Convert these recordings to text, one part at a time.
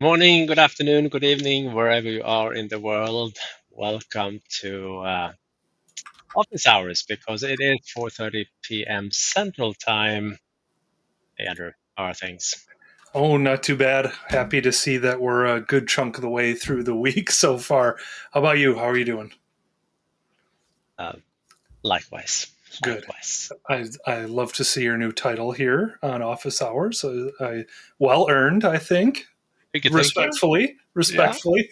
Morning, good afternoon, good evening, wherever you are in the world. Welcome to office hours because it is 4:30 p.m. Central Time. Hey, Andrew, how are things? Oh, not too bad. Happy to see that we're a good chunk of the way through the week so far. How about you? How are you doing? Uh, likewise, Good. likewise. I love to see your new title here on Office Hours. I well earned, I think. Thank you. Respectfully, Yeah, respectfully.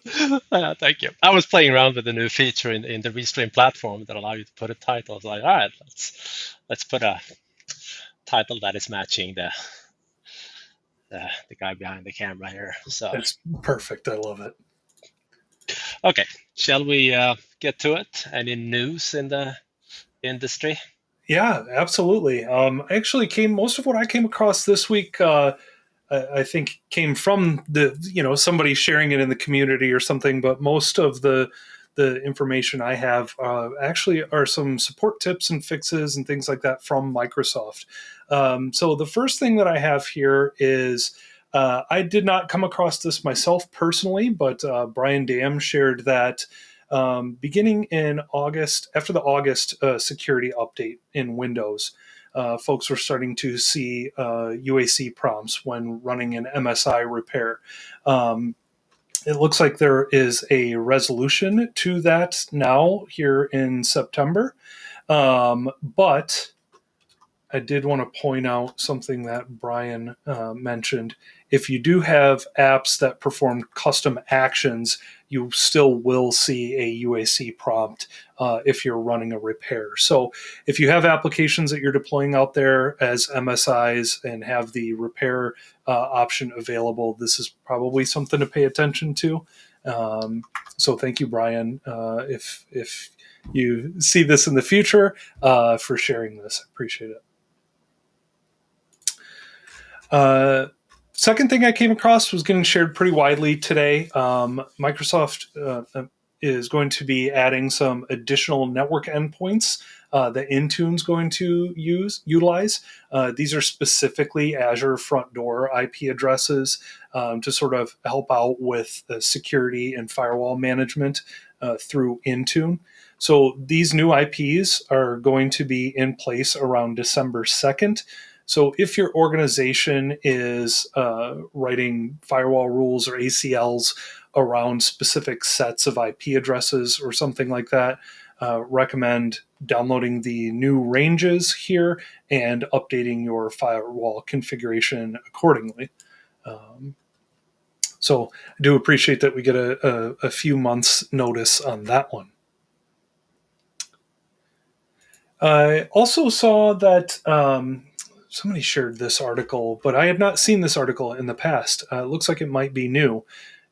thank you. I was playing around with a new feature in the Restream platform that allow you to put a title. I was like, all right, let's put a title that is matching the guy behind the camera here. So, It's perfect. I love it. okay, shall we get to it? Any news in the industry? Yeah, absolutely. Actually, came most of what I came across this week. I think came from the somebody sharing it in the community or something. But most of the information I have actually are some support tips and fixes and things like that from Microsoft. So the first thing that I have here is I did not come across this myself personally, but Brian Dam shared that beginning in August, after the August security update in Windows, folks were starting to see UAC prompts when running an MSI repair. It looks like there is a resolution to that now here in September. But I did want to point out something that Brian mentioned. If you do have apps that perform custom actions, you still will see a UAC prompt if you're running a repair. So if you have applications that you're deploying out there as MSIs and have the repair option available, this is probably something to pay attention to. So thank you, Brian. If you see this in the future, for sharing this, I appreciate it. Second thing I came across was getting shared pretty widely today. Microsoft is going to be adding some additional network endpoints that Intune is going to utilize. These are specifically Azure front door IP addresses to sort of help out with the security and firewall management through Intune. So these new IPs are going to be in place around December 2nd. So if your organization is writing firewall rules or ACLs around specific sets of IP addresses or something like that, recommend downloading the new ranges here and updating your firewall configuration accordingly. Um, so I do appreciate that we get a few months notice on that one. I also saw that somebody shared this article, but I had not seen this article in the past. It looks like it might be new.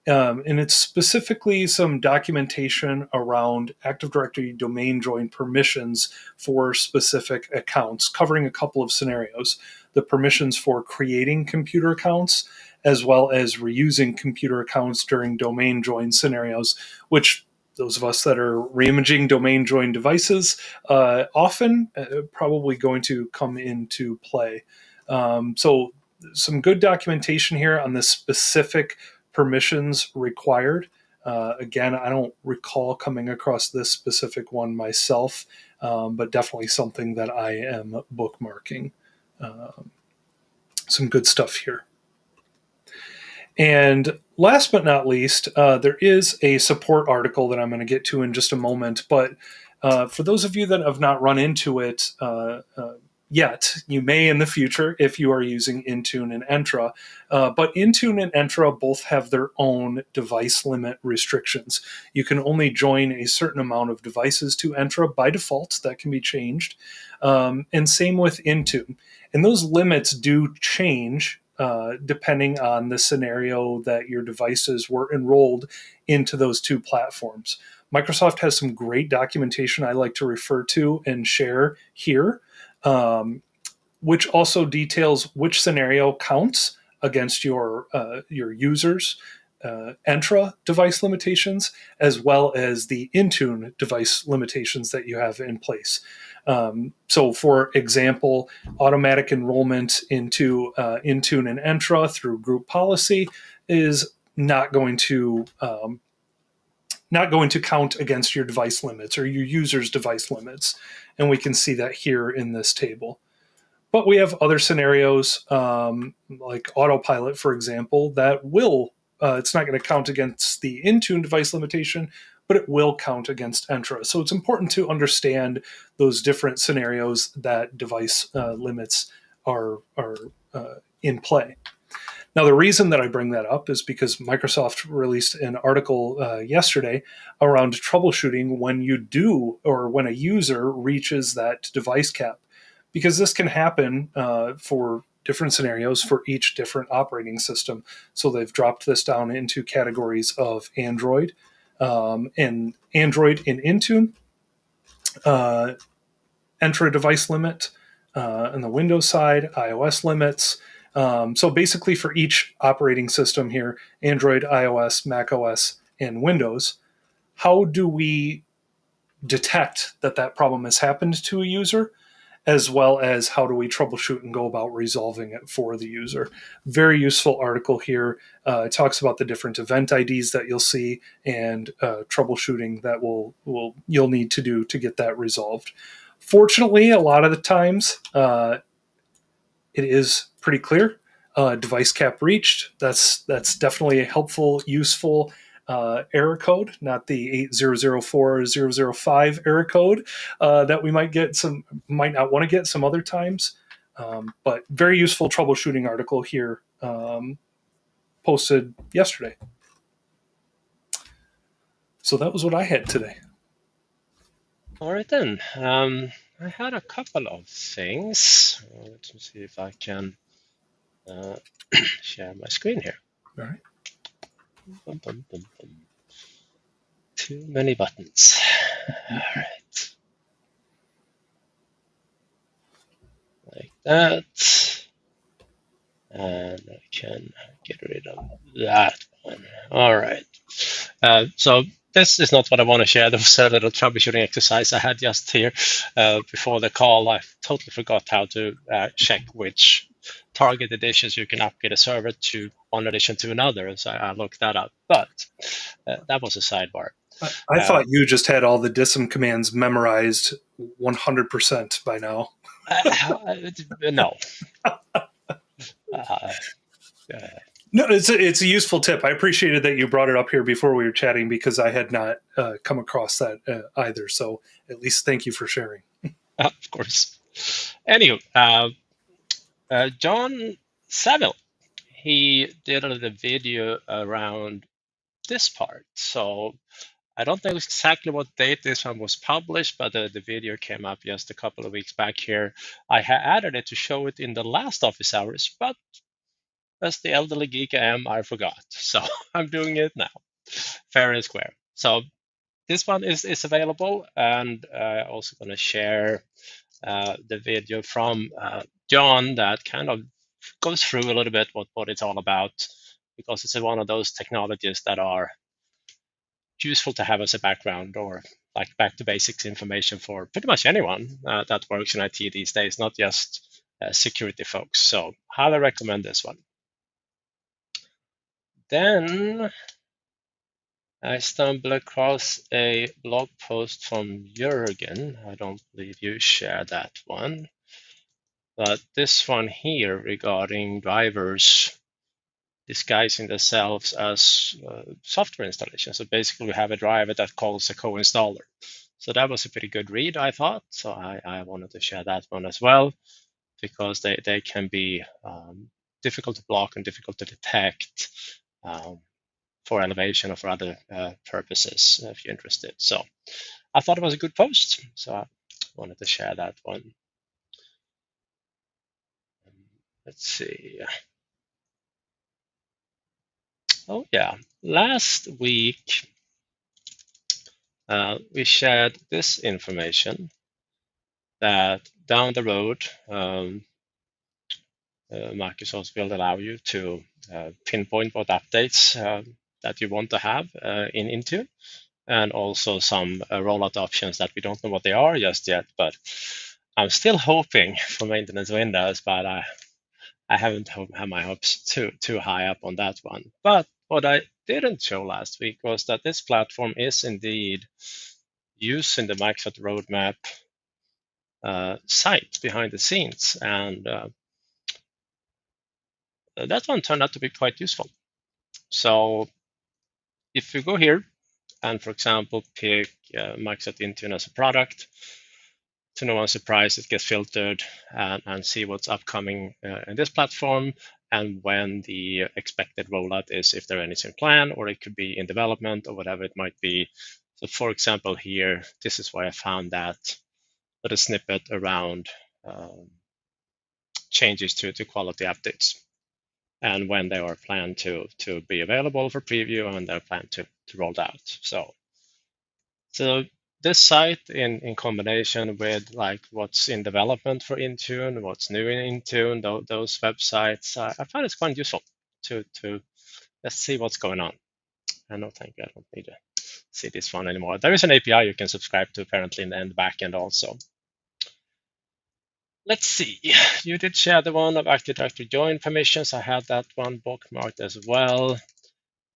And it's specifically some documentation around Active Directory domain join permissions for specific accounts, covering a couple of scenarios. The permissions for creating computer accounts, as well as reusing computer accounts during domain join scenarios, which those of us that are reimaging domain join devices often probably going to come into play. So some good documentation here on the specific permissions required. Again, I don't recall coming across this specific one myself, but definitely something that I am bookmarking. Um, some good stuff here. And last but not least, there is a support article that I'm going to get to in just a moment. But for those of you that have not run into it yet, you may in the future if you are using Intune and Entra. But Intune and Entra both have their own device limit restrictions. You can only join a certain amount of devices to Entra by default. That can be changed. And same with Intune. And those limits do change depending on the scenario that your devices were enrolled into those two platforms. Microsoft has some great documentation I like to refer to and share here, which also details which scenario counts against your users' Entra device limitations, as well as the Intune device limitations that you have in place. So, for example, automatic enrollment into Intune and Entra through group policy is not going to count against your device limits or your user's device limits. And we can see that here in this table. But we have other scenarios, like autopilot, for example, that will, it's not going to count against the Intune device limitation, but it will count against Entra. So it's important to understand those different scenarios that device limits are in play. Now, the reason that I bring that up is because Microsoft released an article yesterday around troubleshooting when you do, or when a user reaches that device cap, because this can happen for different scenarios for each different operating system. So they've dropped this down into categories of Android and Android in Intune, Entra device limit on the Windows side, iOS limits. So basically for each operating system here, Android, iOS, Mac OS, and Windows, how do we detect that that problem has happened to a user, as well as how do we troubleshoot and go about resolving it for the user? Very useful article here. It talks about the different event IDs that you'll see and troubleshooting that you'll need to do to get that resolved. Fortunately, a lot of the times it is pretty clear. Device cap reached. That's definitely a helpful, useful error code, not the 8004005 error code that we might not want to get some other times. But very useful troubleshooting article here, posted yesterday. So that was what I had today. All right then. I had a couple of things. Let me see if I can share my screen here. All right. Bum, bum, bum, bum. Too many buttons. All right. Like that. And I can get rid of that one. All right. So this is not what I want to share. There was a little troubleshooting exercise I had just here before the call. I totally forgot how to check which target editions you can upgrade a server to one edition to another. So I looked that up, but that was a sidebar. I thought you just had all the DISM commands memorized 100% by now. No. No, it's a useful tip. I appreciated that you brought it up here before we were chatting because I had not come across that either. So at least thank you for sharing. Of course. Anywho, John Savill, he did a video around this part. So I don't know exactly what date this one was published, but the video came up just a couple of weeks back here. I added it to show it in the last office hours, but as the elderly geek I am, I forgot. So I'm doing it now, fair and square. So this one is available, and I'm also going to share the video from John that kind of goes through a little bit what it's all about, because it's one of those technologies that are useful to have as a background or like back to basics information for pretty much anyone that works in IT these days, not just security folks. So highly recommend this one. Then I stumbled across a blog post from Jürgen. I don't believe you shared that one. But this one here regarding drivers disguising themselves as software installation. So basically we have a driver that calls a co-installer. So that was a pretty good read, I thought. So I wanted to share that one as well, because they can be difficult to block and difficult to detect for elevation or for other purposes if you're interested. So I thought it was a good post. So I wanted to share that one. Let's see. Oh yeah, last week we shared this information that down the road Microsoft will allow you to pinpoint what updates that you want to have in Intune, and also some rollout options that we don't know what they are just yet, but I'm still hoping for maintenance windows, but I haven't had my hopes too high up on that one. But what I didn't show last week was that this platform is indeed using the Microsoft roadmap site behind the scenes, and that one turned out to be quite useful. So if you go here and, for example, pick Microsoft Intune as a product, to no one's surprise, it gets filtered and see what's upcoming in this platform and when the expected rollout is, if there are anything planned, or it could be in development or whatever it might be. So for example, here, this is why I found that little snippet around changes to quality updates and when they are planned to be available for preview and they're planned to roll out. So this site in combination with like what's in development for Intune, what's new in Intune, those websites, I find it's quite useful to let's see what's going on. I don't think I don't need to see this one anymore. There is an API you can subscribe to apparently in the backend also. Let's see. You did share the one of Active Directory join permissions. I had that one bookmarked as well.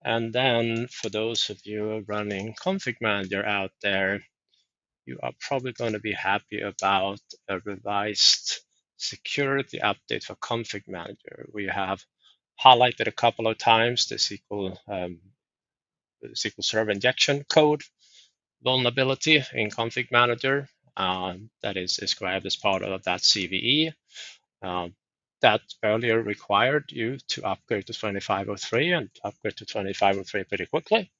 And then for those of you running ConfigMgr out there, you are probably going to be happy about a revised security update for ConfigMgr. We have highlighted a couple of times the SQL Server injection code vulnerability in ConfigMgr that is described as part of that CVE. That earlier required you to upgrade to 2503 and upgrade to 2503 pretty quickly.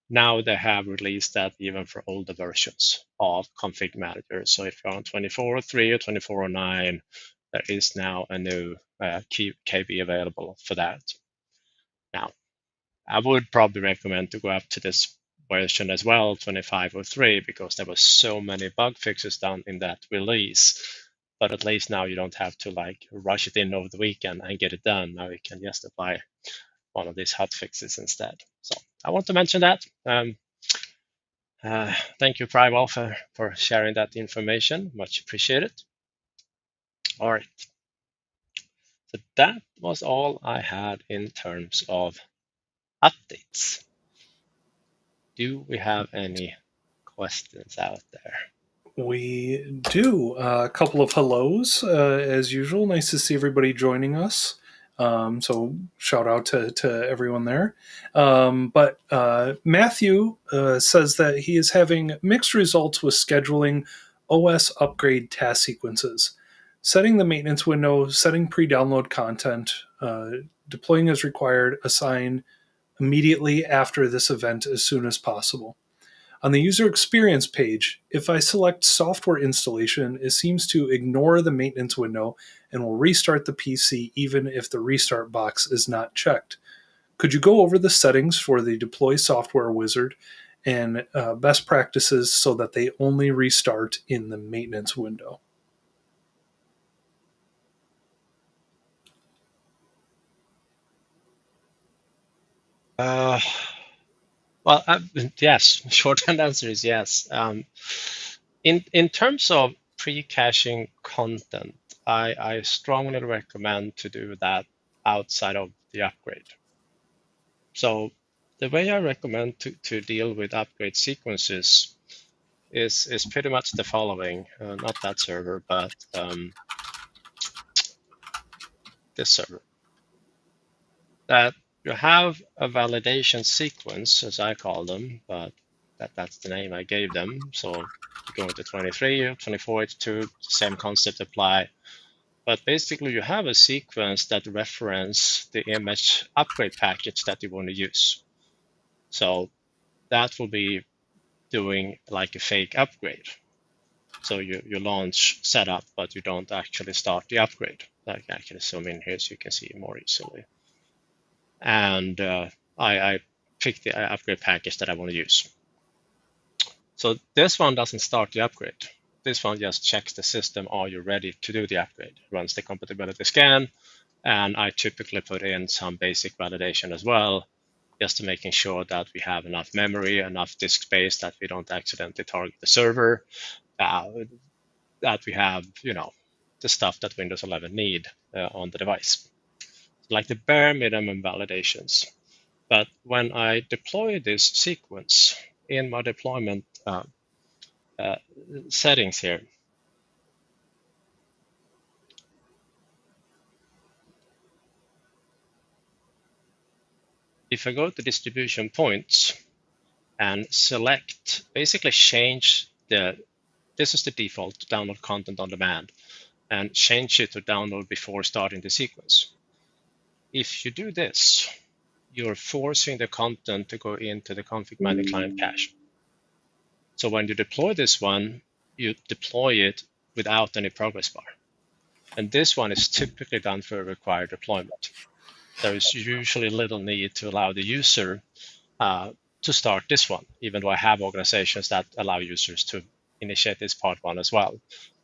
Now they have released that even for older versions of ConfigMgr. So if you're on 2403 or 2409, there is now a new KB available for that. Now, I would probably recommend to go up to this version as well, 2503, because there were so many bug fixes done in that release. But at least now you don't have to like rush it in over the weekend and get it done. Now you can just apply one of these hot fixes instead. So I want to mention that. Thank you, Prival, for sharing that information. Much appreciated. All right. So that was all I had in terms of updates. Do we have any questions out there? We do. A couple of hellos, as usual. Nice to see everybody joining us. So shout out to everyone there. But Matthew says that he is having mixed results with scheduling OS upgrade task sequences, setting the maintenance window, setting pre-download content, deploying as required, assign immediately after this event as soon as possible. On the user experience page, if I select software installation, it seems to ignore the maintenance window and will restart the PC even if the restart box is not checked. Could you go over the settings for the deploy software wizard and best practices so that they only restart in the maintenance window? Well, yes. Short answer is yes. In terms of pre-caching content, I strongly recommend to do that outside of the upgrade. So the way I recommend to deal with upgrade sequences is pretty much the following. Not that server, but this server. That you have a validation sequence, as I call them, but that's the name I gave them. So you go into 23, 24, 82, same concept apply. But basically, you have a sequence that reference the image upgrade package that you want to use. So that will be doing like a fake upgrade. So you launch setup, but you don't actually start the upgrade. I can actually zoom in here so you can see it more easily. And I pick the upgrade package that I want to use. So this one doesn't start the upgrade. This one just checks the system, are you ready to do the upgrade? Runs the compatibility scan, and I typically put in some basic validation as well, just to making sure that we have enough memory, enough disk space, that we don't accidentally target the server, that we have, the stuff that Windows 11 need on the device. like the bare minimum validations. But when I deploy this sequence in my deployment settings here, if I go to distribution points and select, basically change this is the default to download content on demand, and change it to download before starting the sequence. If you do this, you're forcing the content to go into the ConfigMgr client cache. So when you deploy this one, you deploy it without any progress bar. And this one is typically done for a required deployment. There is usually little need to allow the user to start this one, even though I have organizations that allow users to initiate this part one as well,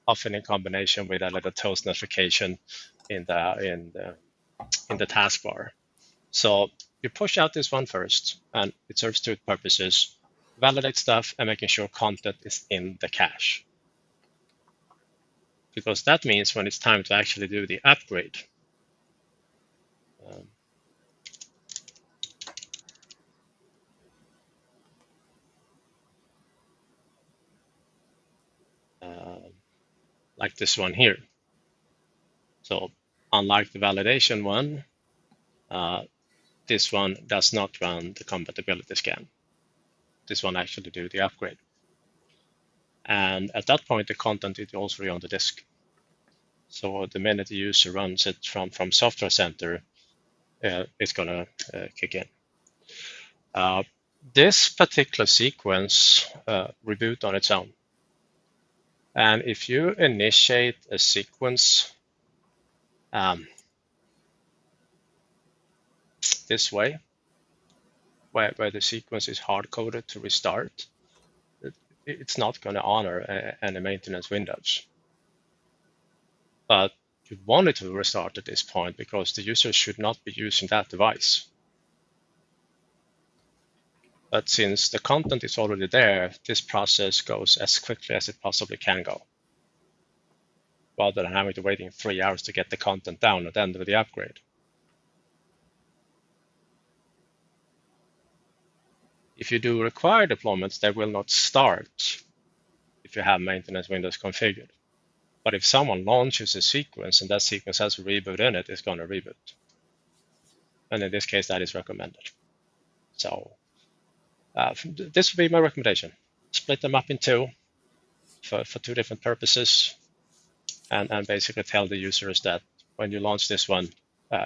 often in combination with a little toast notification in the taskbar. So you push out this one first, and it serves two purposes: validate stuff and making sure content is in the cache. Because that means when it's time to actually do the upgrade, like this one here. So unlike the validation one, this one does not run the compatibility scan. This one actually do the upgrade. And at that point, the content is also on the disk. So the minute the user runs it from Software Center, it's going to kick in. This particular sequence reboot on its own. And if you initiate a sequence this way, where the sequence is hard-coded to restart, it's not going to honor any maintenance windows. But you want it to restart at this point because the user should not be using that device. But since the content is already there, this process goes as quickly as it possibly can go, rather than having to waiting 3 hours to get the content down at the end of the upgrade. If you do required deployments, they will not start if you have maintenance windows configured. But if someone launches a sequence and that sequence has a reboot in it, it's going to reboot. And in this case, that is recommended. So this would be my recommendation. Split them up in two for two different purposes, and basically tell the users that when you launch this one,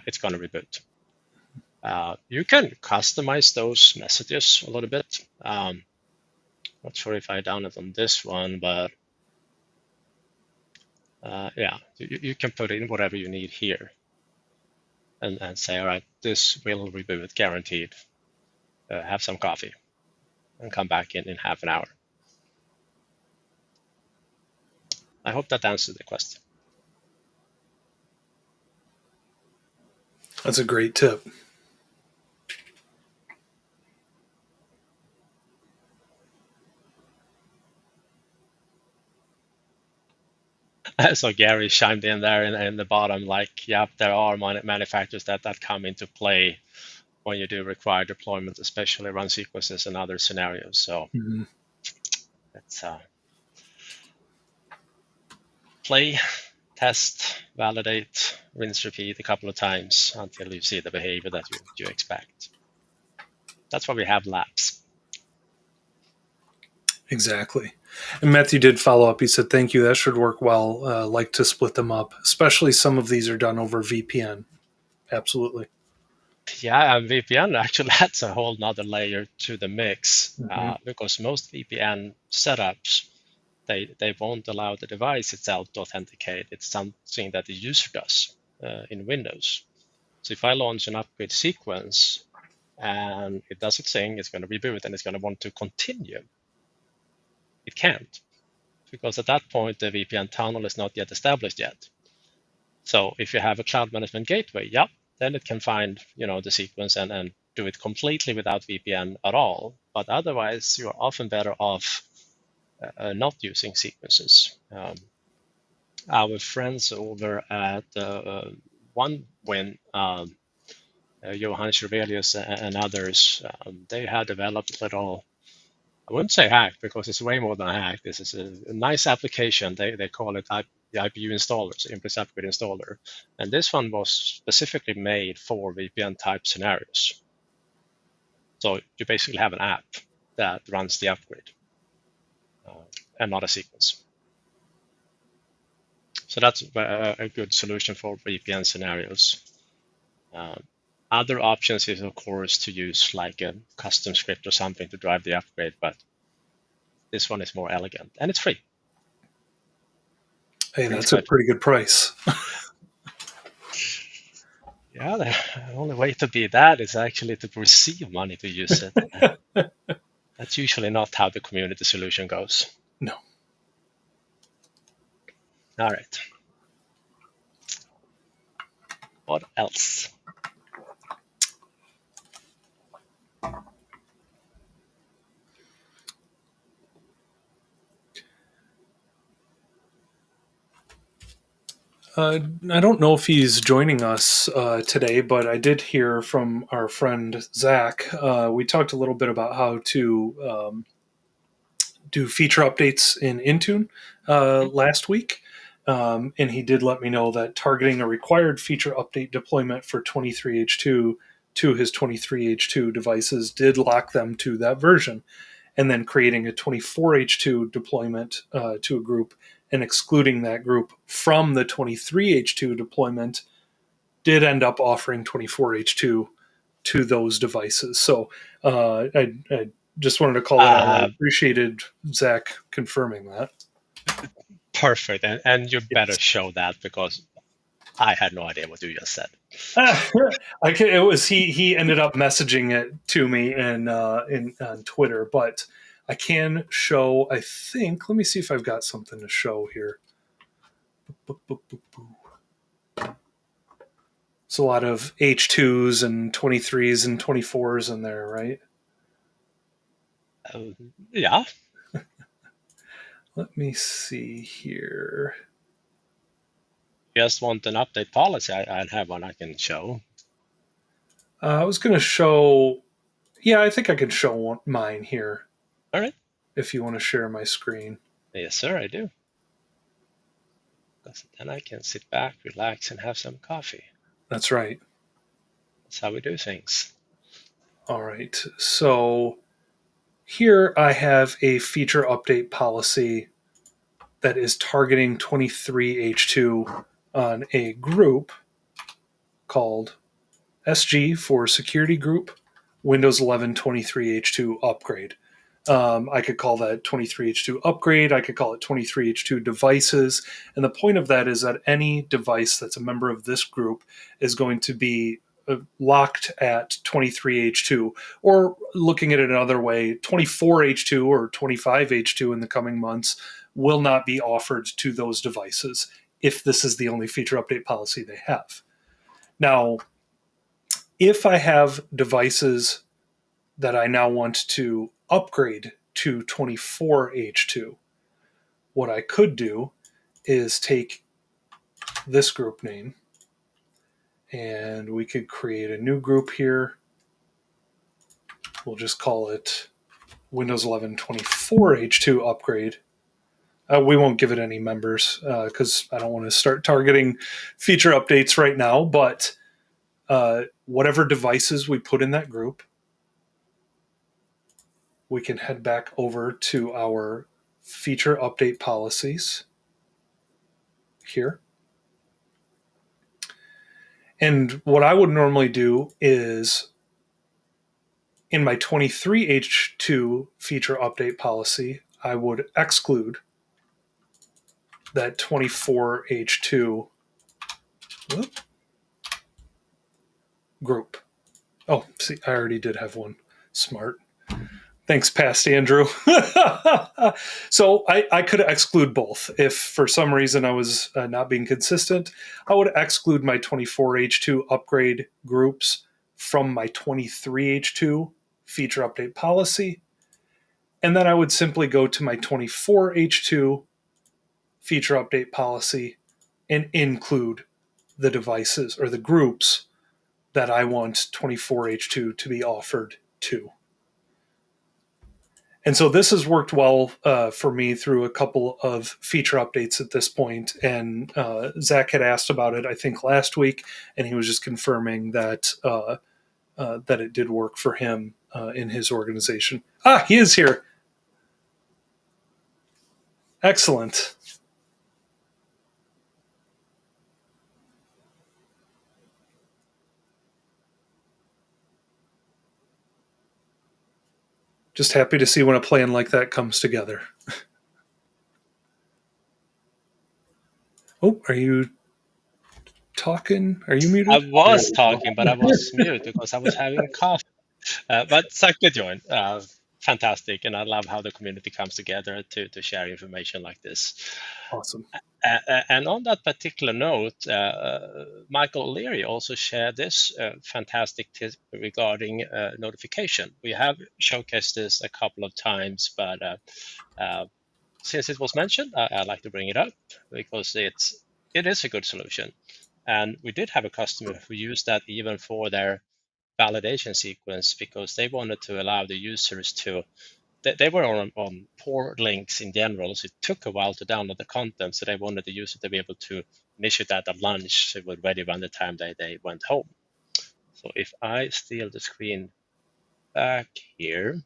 it's going to reboot. You can customize those messages a little bit. Not sure if I done it on this one, but yeah, you can put in whatever you need here and say, all right, this will reboot guaranteed. Have some coffee and come back in half an hour. I hope that answered the question. That's a great tip. So Gary chimed in there in the bottom, like, yep, there are manufacturers that come into play when you do required deployment, especially run sequences and other scenarios. So it's play, test, validate, rinse, repeat a couple of times until you see the behavior that you expect. That's why we have labs. Exactly. And Matthew did follow up. He said, thank you. That should work well. Like to split them up, especially some of these are done over VPN. Absolutely. Yeah, and VPN actually adds a whole nother layer to the mix because most VPN setups, they won't allow the device itself to authenticate. It's something that the user does in Windows. So if I launch an upgrade sequence and it does its thing, it's going to reboot and it's going to want to continue. It can't, because at that point, the VPN tunnel is not yet established yet. So if you have a cloud management gateway, then it can find the sequence and do it completely without VPN at all. But otherwise, you're often better off not using sequences. Our friends over at OneWin Johan and others, they have developed little, I wouldn't say hack because it's way more than a hack. This is a nice application. They call it the IPU installer, so Implicit Upgrade Installer. And this one was specifically made for VPN type scenarios. So you basically have an app that runs the upgrade and not a sequence. So that's a good solution for VPN scenarios. Other options is, of course, to use like a custom script or something to drive the upgrade, but this one is more elegant and it's free. Hey, that's a pretty good price. Yeah, the only way to be that is actually to receive money to use it. That's usually not how the community solution goes. No. All right. What else? I don't know if he's joining us today, but I did hear from our friend Zach. We talked a little bit about how to do feature updates in Intune last week. And he did let me know that targeting a required feature update deployment for 23H2 to his 23H2 devices did lock them to that version. And then creating a 24H2 deployment to a group and excluding that group from the 23H2 deployment did end up offering 24H2 to those devices. So I just wanted to call that out. I appreciated Zach confirming that. Perfect. And you better show that because I had no idea what you just said. It was he ended up messaging it to me on Twitter, but I can show, I think, let me see if I've got something to show here. It's a lot of H2s and 23s and 24s in there, right? Yeah. Let me see here. You just want an update policy? I have one I can show. I was going to show, yeah, I think I can show mine here. All right. If you want to share my screen. Yes, sir, I do. Because then I can sit back, relax, and have some coffee. That's right. That's how we do things. All right. So here I have a feature update policy that is targeting 23H2 on a group called SG for Security Group Windows 11 23H2 Upgrade. I could call that 23H2 Upgrade. I could call it 23H2 Devices. And the point of that is that any device that's a member of this group is going to be locked at 23H2, or looking at it another way, 24H2 or 25H2 in the coming months will not be offered to those devices if this is the only feature update policy they have. Now, if I have devices that I now want to upgrade to 24H2, what I could do is take this group name and we could create a new group here. We'll just call it Windows 11 24H2 Upgrade. We won't give it any members because I don't want to start targeting feature updates right now, but whatever devices we put in that group, we can head back over to our feature update policies here. And what I would normally do is in my 23H2 feature update policy, I would exclude that 24H2 group. Oh, see, I already did have one. Smart. Thanks, past Andrew. So I could exclude both. If for some reason I was not being consistent, I would exclude my 24H2 upgrade groups from my 23H2 feature update policy. And then I would simply go to my 24H2 feature update policy and include the devices or the groups that I want 24H2 to be offered to. And so this has worked well for me through a couple of feature updates at this point. And Zach had asked about it, I think, last week, and he was just confirming that that it did work for him in his organization. Ah, he is here. Excellent. Just happy to see when a plan like that comes together. Oh, are you talking? Are you I muted? was talking, but I was mute because I was having coffee. But it's a good join. Fantastic. And I love how the community comes together to share information like this. Awesome. And on that particular note, Michael Leary also shared this fantastic tip regarding notification. We have showcased this a couple of times, but since it was mentioned, I'd like to bring it up because it is a good solution. And we did have a customer who used that even for their validation sequence because they wanted to allow the users to they were on poor links in general, so it took a while to download the content. So they wanted the user to be able to initiate that at lunch, so it was ready by the time they went home. So if I steal the screen back here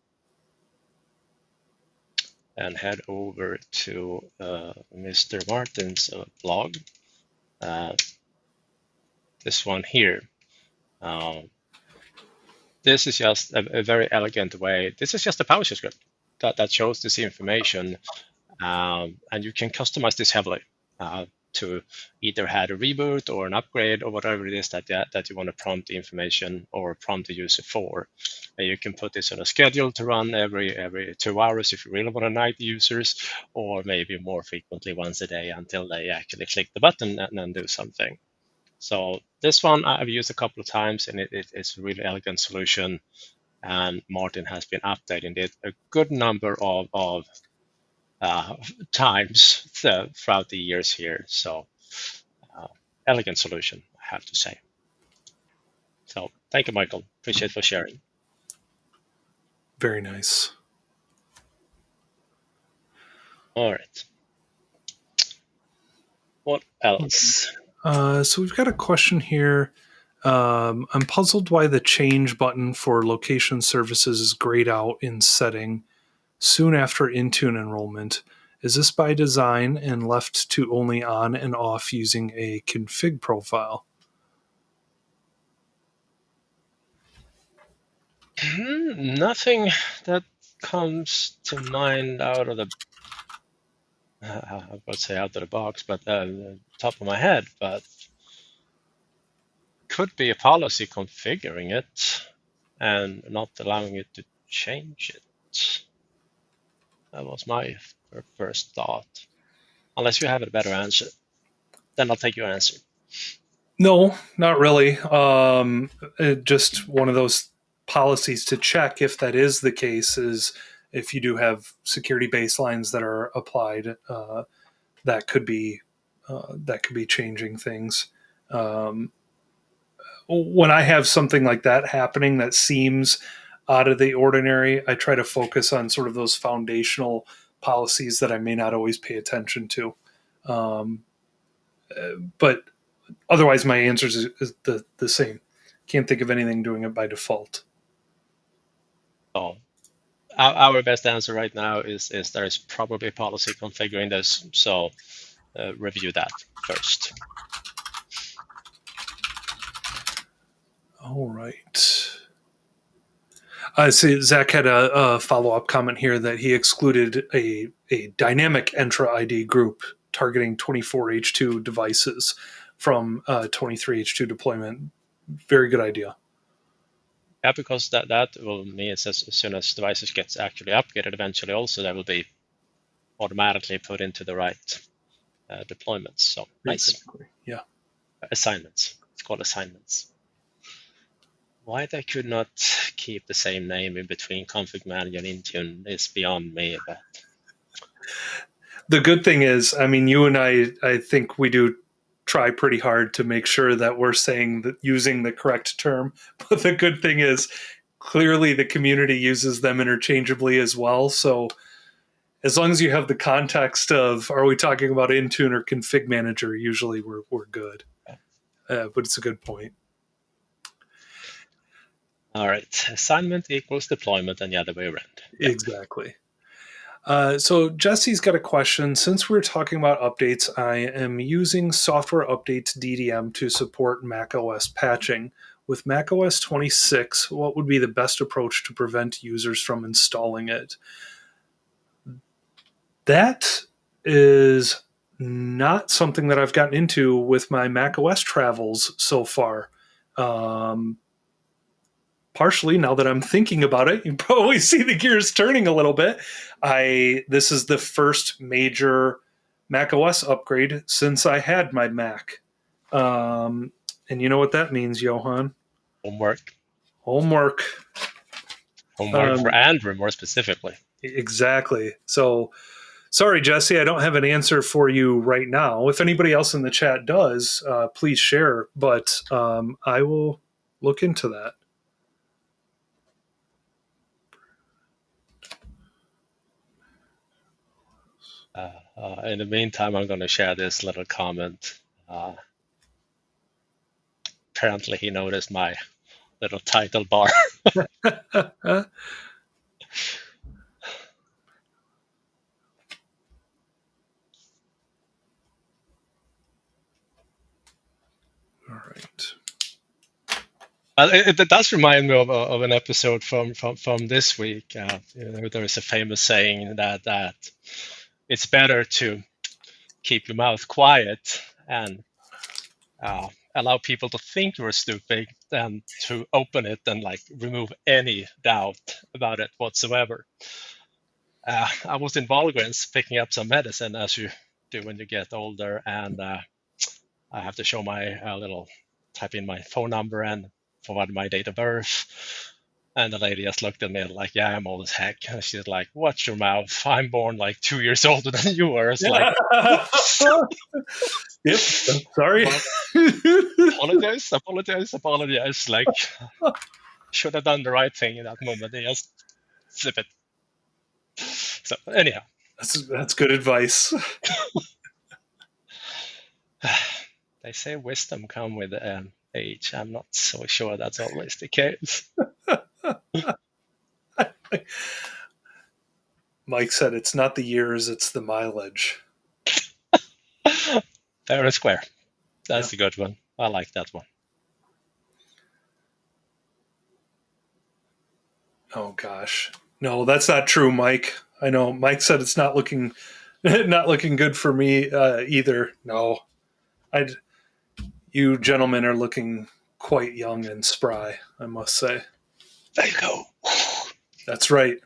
and head over to Mr. Martin's blog, this one here. This is just a very elegant way. This is just a PowerShell script that shows this information, and you can customize this heavily to either have a reboot or an upgrade or whatever it is that you want to prompt the information or prompt the user for. And you can put this on a schedule to run every 2 hours if you really want to nudge the users, or maybe more frequently once a day until they actually click the button and do something. So this one I've used a couple of times, and it's a really elegant solution. And Martin has been updating it a good number of times throughout the years here. So elegant solution, I have to say. So thank you, Michael. Appreciate for sharing. Very nice. All right. What else? So we've got a question here. I'm puzzled why the change button for location services is grayed out in setting soon after Intune enrollment. Is this by design and left to only on and off using a config profile? Nothing that comes to mind out of the I would say out of the box, but top of my head, but could be a policy configuring it and not allowing it to change it. That was my first thought. Unless you have a better answer, then I'll take your answer. No, not really. Just one of those policies to check if that is the case is if you do have security baselines that are applied, that could be changing things. When I have something like that happening that seems out of the ordinary, I try to focus on sort of those foundational policies that I may not always pay attention to. But otherwise, my answer is the same. Can't think of anything doing it by default. So our best answer right now is there's probably a policy configuring this. So review that first. All right. I see Zach had a follow-up comment here that he excluded a dynamic Entra ID group targeting 24H2 devices from 23H2 deployment. Very good idea. Yeah, because that will mean as soon as devices gets actually upgraded, eventually also that will be automatically put into the right deployments. So nice. Exactly. Yeah. Assignments. It's called assignments. Why they could not keep the same name in between ConfigMgr and Intune is beyond me. But the good thing is, I mean, you and I think we do try pretty hard to make sure that we're using the correct term. But the good thing is, clearly the community uses them interchangeably as well. So as long as you have the context of, are we talking about Intune or ConfigMgr, usually we're good. But it's a good point. All right. Assignment equals deployment and the other way around. Yep. Exactly. So Jesse's got a question. Since we're talking about updates, I am using Software Updates DDM to support macOS patching. With macOS 26, what would be the best approach to prevent users from installing it? That is not something that I've gotten into with my macOS travels so far. Partially, now that I'm thinking about it, you probably see the gears turning a little bit. This is the first major macOS upgrade since I had my Mac. And you know what that means, Johan? Homework. Homework for Android, more specifically. Exactly. So, sorry, Jesse, I don't have an answer for you right now. If anybody else in the chat does, please share. But I will look into that. In the meantime, I'm going to share this little comment. Apparently, he noticed my little title bar. All right. It does remind me of an episode from this week. There is a famous saying that it's better to keep your mouth quiet and allow people to think you're stupid than to open it and remove any doubt about it whatsoever. I was in Walgreens picking up some medicine, as you do when you get older, and I have to show my type in my phone number and provide my date of birth. And the lady just looked at me like, yeah, I'm old as heck. And she's like, watch your mouth. I'm born 2 years older than you were. It's like, yep, sorry. Apologize. Should have done the right thing in that moment. They just zip it. So anyhow. That's good advice. They say wisdom comes with age. I'm not so sure that's always the case. Mike said it's not the years, it's the mileage. Fair and square. That's a good one. I like that one. Oh gosh. No, that's not true, Mike. I know Mike said it's not looking good for me either. No. You gentlemen are looking quite young and spry, I must say. There you go. That's right.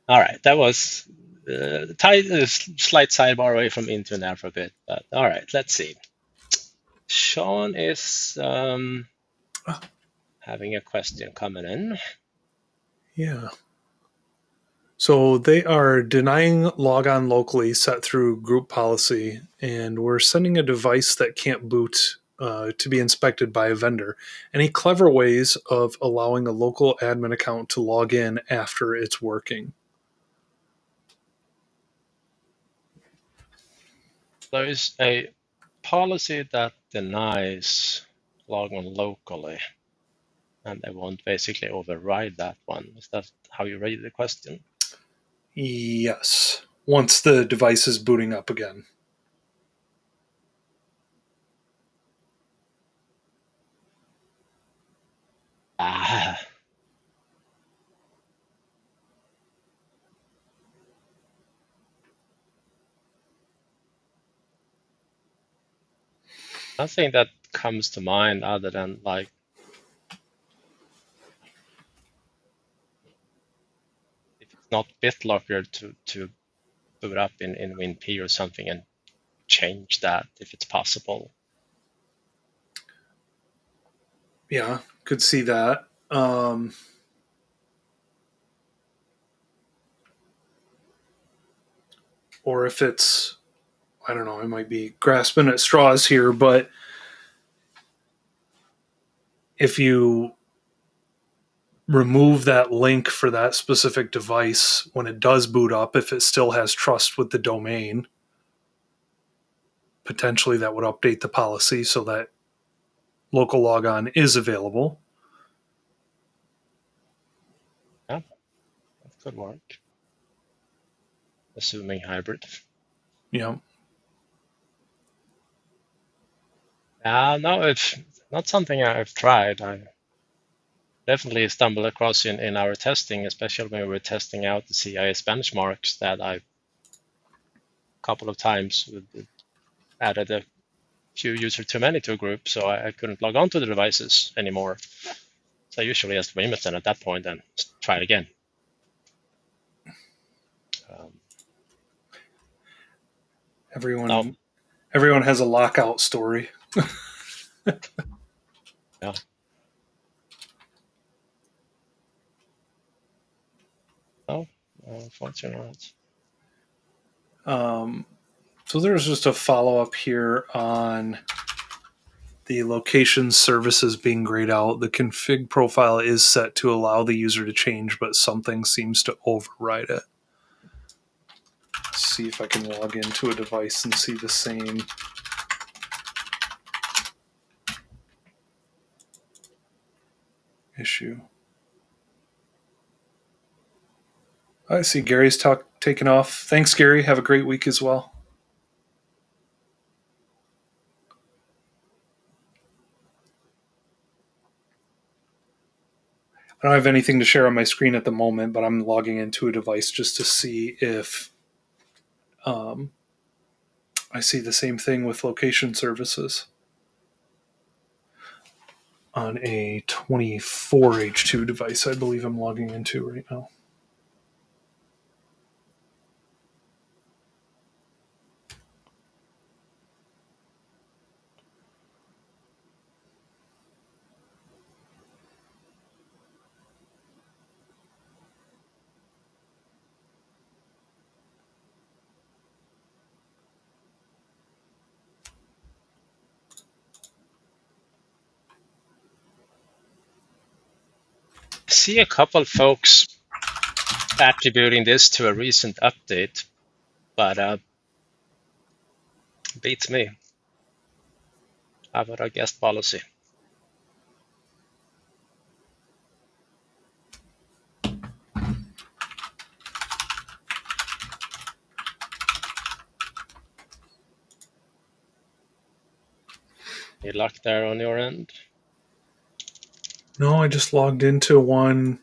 All right, that was a slight sidebar away from Intune there for a bit, but all right, let's see. Sean is having a question coming in. Yeah. So they are denying logon locally set through group policy, and we're sending a device that can't boot to be inspected by a vendor. Any clever ways of allowing a local admin account to log in after it's working? There is a policy that denies logon locally, and they won't basically override that one. Is that how you read the question? Yes. Once the device is booting up again. I Nothing that comes to mind other than if it's not BitLocker to boot up in WinP or something and change that if it's possible. Yeah, could see that. or if it's, I don't know, I might be grasping at straws here, but if you remove that link for that specific device when it does boot up, if it still has trust with the domain, potentially that would update the policy so that local logon is available. Yeah, that could work. Assuming hybrid. Yeah. No, it's not something I've tried. I definitely stumbled across in our testing, especially when we were testing out the CIS benchmarks, that I a couple of times added a few users too many to a group, so I couldn't log on to the devices anymore. So I usually just remove them at that point and try it again. Everyone has a lockout story. Yeah. No, unfortunately not. So there's just a follow-up here on the location services being grayed out. The config profile is set to allow the user to change, but something seems to override it. Let's see if I can log into a device and see the same issue. I see Gary's taken off. Thanks, Gary. Have a great week as well. I don't have anything to share on my screen at the moment, but I'm logging into a device just to see if I see the same thing with location services on a 24H2 device, I believe I'm logging into right now. See a couple folks attributing this to a recent update, but beats me. How about our guest policy? Any luck there on your end? No, I just logged into one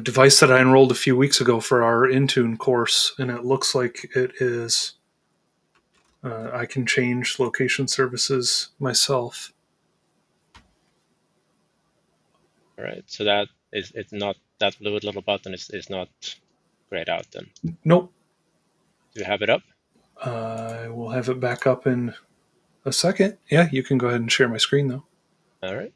device that I enrolled a few weeks ago for our Intune course, and it looks like it is. I can change location services myself. All right, so that is, it's not, that blue little button is not grayed out then. Nope. Do you have it up? I will have it back up in a second. Yeah, you can go ahead and share my screen though. All right.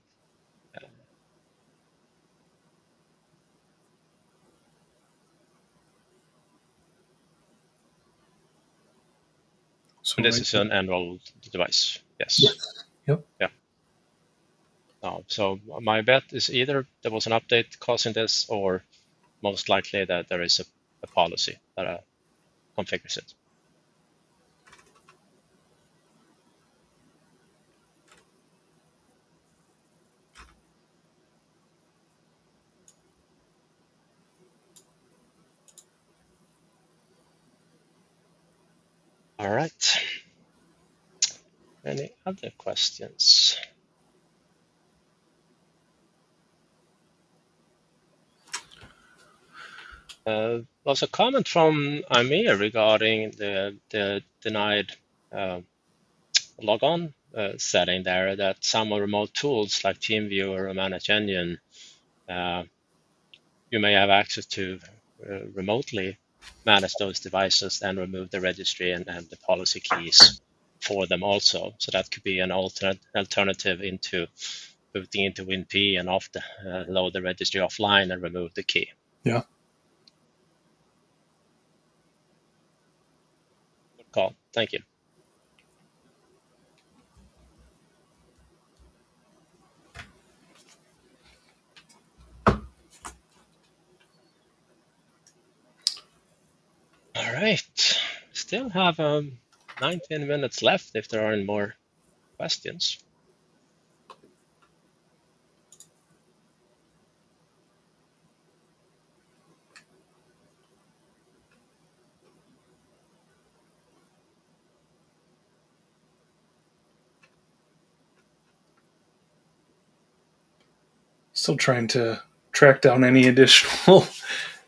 So this is an enrolled device. Yes. Yep. Yeah. So my bet is either there was an update causing this, or most likely that there is a policy that configures it. All right. Any other questions? Was a comment from Amir regarding the denied logon setting there, that some remote tools like TeamViewer or Manage Engine, you may have access to remotely manage those devices and remove the registry and the policy keys for them also. So that could be an alternative into booting into WinP and load the registry offline and remove the key. Yeah. call. Thank you. All right. Still have 19 minutes left if there aren't more questions. Still trying to track down any additional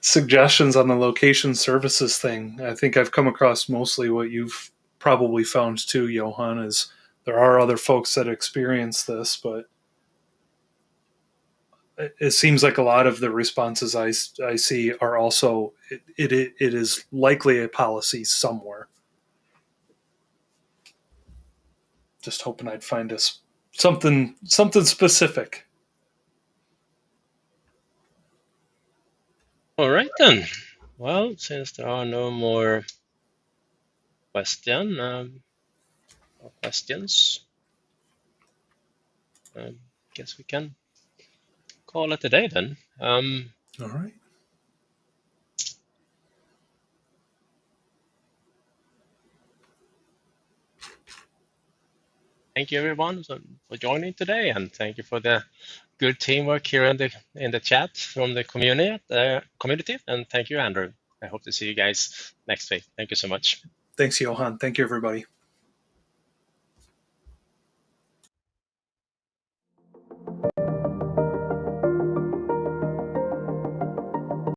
suggestions on the location services thing. I think I've come across mostly what you've probably found too, Johan, is there are other folks that experience this, but it seems like a lot of the responses I see are also it is likely a policy somewhere. Just hoping I'd find us something specific. All right then. Well, since there are no more questions, guess we can call it a day then. All right. Thank you everyone for joining today, and thank you for the good teamwork here in the chat from the community. And thank you, Andrew. I hope to see you guys next week. Thank you so much. Thanks, Johan. Thank you, everybody.